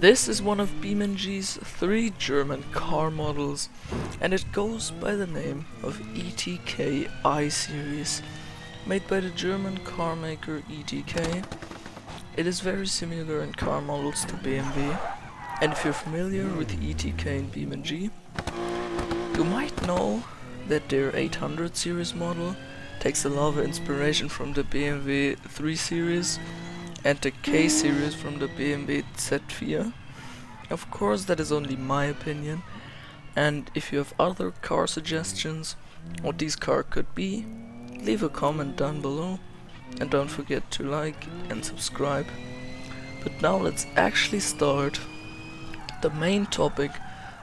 This is one of BeamNG's 3 German car models, and it goes by the name of ETK I Series. Made by the German car maker ETK, it is very similar in car models to BMW, and if you're familiar with ETK and BeamNG, you might know that their 800 series model takes a lot of inspiration from the BMW 3 Series and the K Series from the BMW Z4. Of course, that is only my opinion, and if you have other car suggestions what these cars could be, leave a comment down below, and don't forget to like and subscribe. But now let's actually start the main topic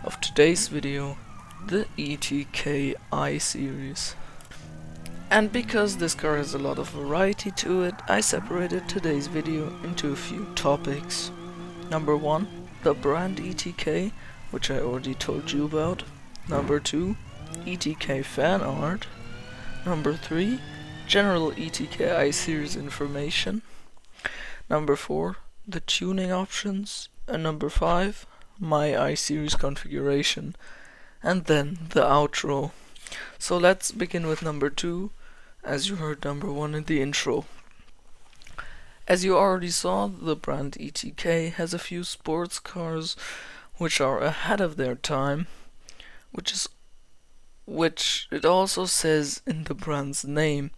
of today's video, the ETK I Series. And because this car has a lot of variety to it, I separated today's video into a few topics. Number 1, the brand ETK, which I already told you about. Number 2, ETK fan art. Number 3, general ETK I Series information. Number 4, the tuning options. And number 5, my I Series configuration. And then the outro. So let's begin with number 2, as you heard number 1 in the intro. As you already saw, the brand ETK has a few sports cars which are ahead of their time, which it also says in the brand's name,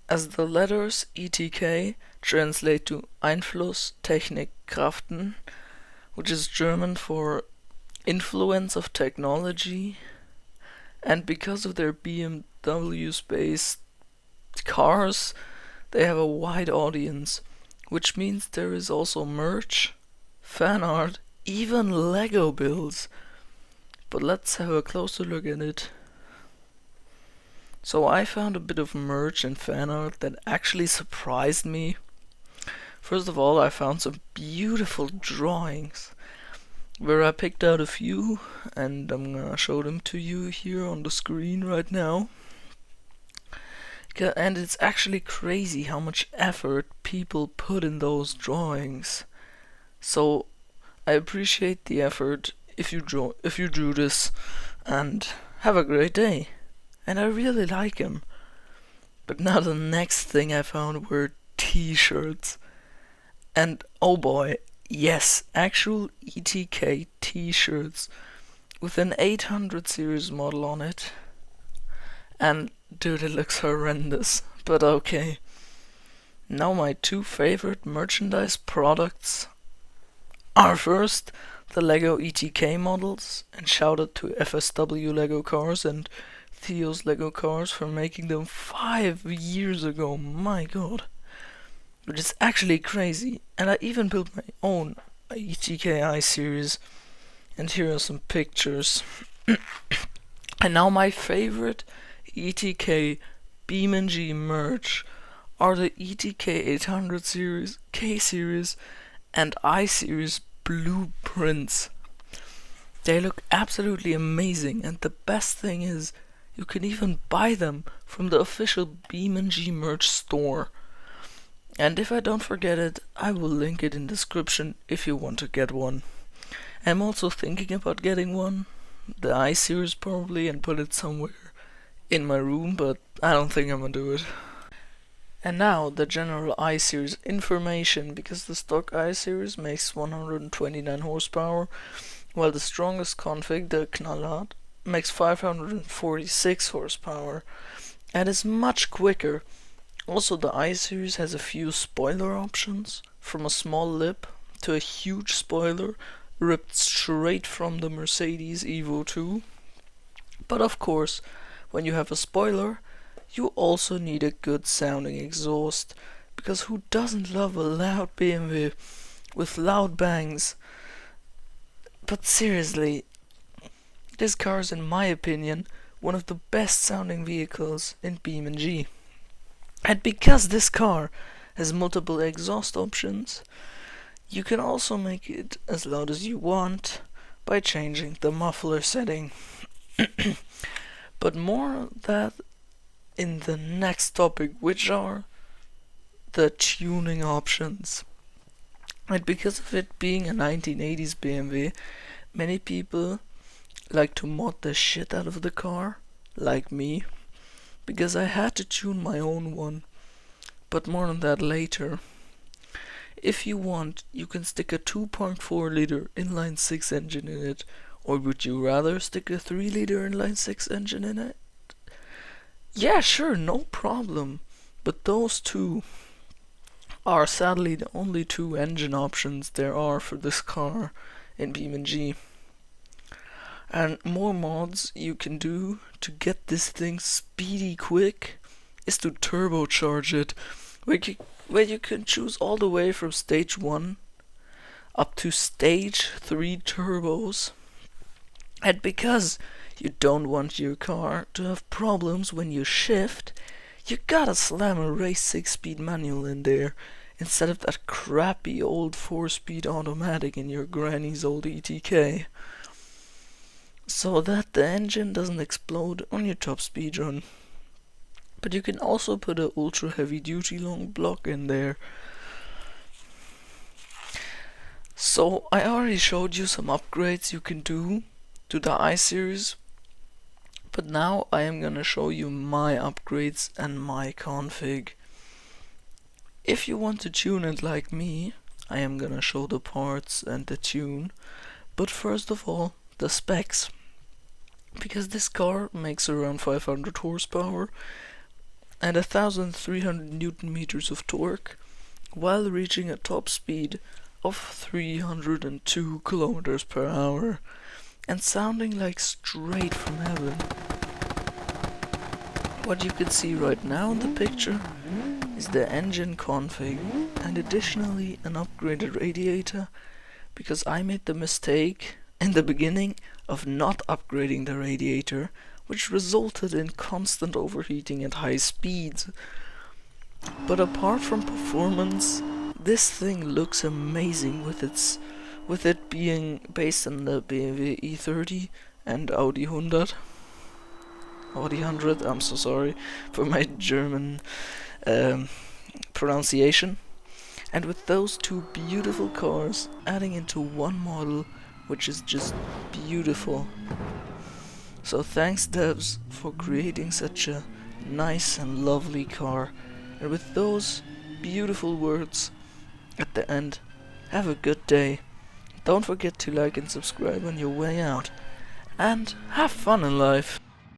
as the letters ETK translate to Einfluss, Technik, Kraften, which is German for influence of technology, and because of their BMW-based cars, they have a wide audience, which means there is also merch, fan art, even Lego builds. But let's have a closer look at it. So I found a bit of merch and fan art that actually surprised me. First of all, I found some beautiful drawings, where I picked out a few, and I'm gonna show them to you here on the screen right now. And it's actually crazy how much effort people put in those drawings. So I appreciate the effort if you drew this, and have a great day. And I really like them. But now the next thing I found were t-shirts. And oh boy, yes, actual ETK t-shirts with an 800 series model on it. And dude, it looks horrendous, but okay. Now my 2 favorite merchandise products are first the Lego ETK models, and shout out to FSW Lego Cars and Theo's Lego Cars for making them 5 years ago, my god. Which is actually crazy, and I even built my own ETK I Series, and here are some pictures. And now my favorite ETK BeamNG merch are the ETK 800 series, K series, and I series blueprints. They look absolutely amazing, and the best thing is you can even buy them from the official BeamNG merch store. And if I don't forget it, I will link it in the description if you want to get one. I'm also thinking about getting one, the I series probably, and put it somewhere in my room, but I don't think I'm gonna do it. And now the general I Series information, because the stock I Series makes 129 horsepower, while the strongest config, the Knallhart, makes 546 horsepower and is much quicker. Also, the I Series has a few spoiler options, from a small lip to a huge spoiler ripped straight from the Mercedes Evo 2. But of course, when you have a spoiler, you also need a good sounding exhaust, because who doesn't love a loud BMW with loud bangs? But seriously, this car is, in my opinion, one of the best sounding vehicles in BeamNG. And because this car has multiple exhaust options, you can also make it as loud as you want by changing the muffler setting. But more of that in the next topic, which are the tuning options. And because of it being a 1980s BMW, many people like to mod the shit out of the car, like me, because I had to tune my own one. But more on that later. If you want, you can stick a 2.4 liter inline 6 engine in it, or would you rather stick a 3 liter inline 6 engine in it? Yeah, sure, no problem. But those two are sadly the only two engine options there are for this car in BeamNG. And more mods you can do to get this thing speedy quick is to turbocharge it, where you can choose all the way from stage 1 up to stage 3 turbos. And because you don't want your car to have problems when you shift, you gotta slam a race 6-speed manual in there instead of that crappy old 4-speed automatic in your granny's old ETK, so that the engine doesn't explode on your top speed run. But you can also put a ultra heavy duty long block in there. So I already showed you some upgrades you can do to the I Series, but now I am gonna show you my upgrades and my config. If you want to tune it like me, I am gonna show the parts and the tune, but first of all, the specs. Because this car makes around 500 horsepower and 1300 Newton meters of torque, while reaching a top speed of 302 kilometers per hour and sounding like straight from heaven. What you can see right now in the picture is the engine config, and additionally an upgraded radiator, because I made the mistake in the beginning of not upgrading the radiator, which resulted in constant overheating at high speeds. But apart from performance, this thing looks amazing with it being based on the BMW E30 and Audi 100. Audi 100, I'm so sorry for my German pronunciation. And with those two beautiful cars adding into one model, which is just beautiful. So thanks devs for creating such a nice and lovely car. And with those beautiful words at the end, have a good day. Don't forget to like and subscribe on your way out. And have fun in life.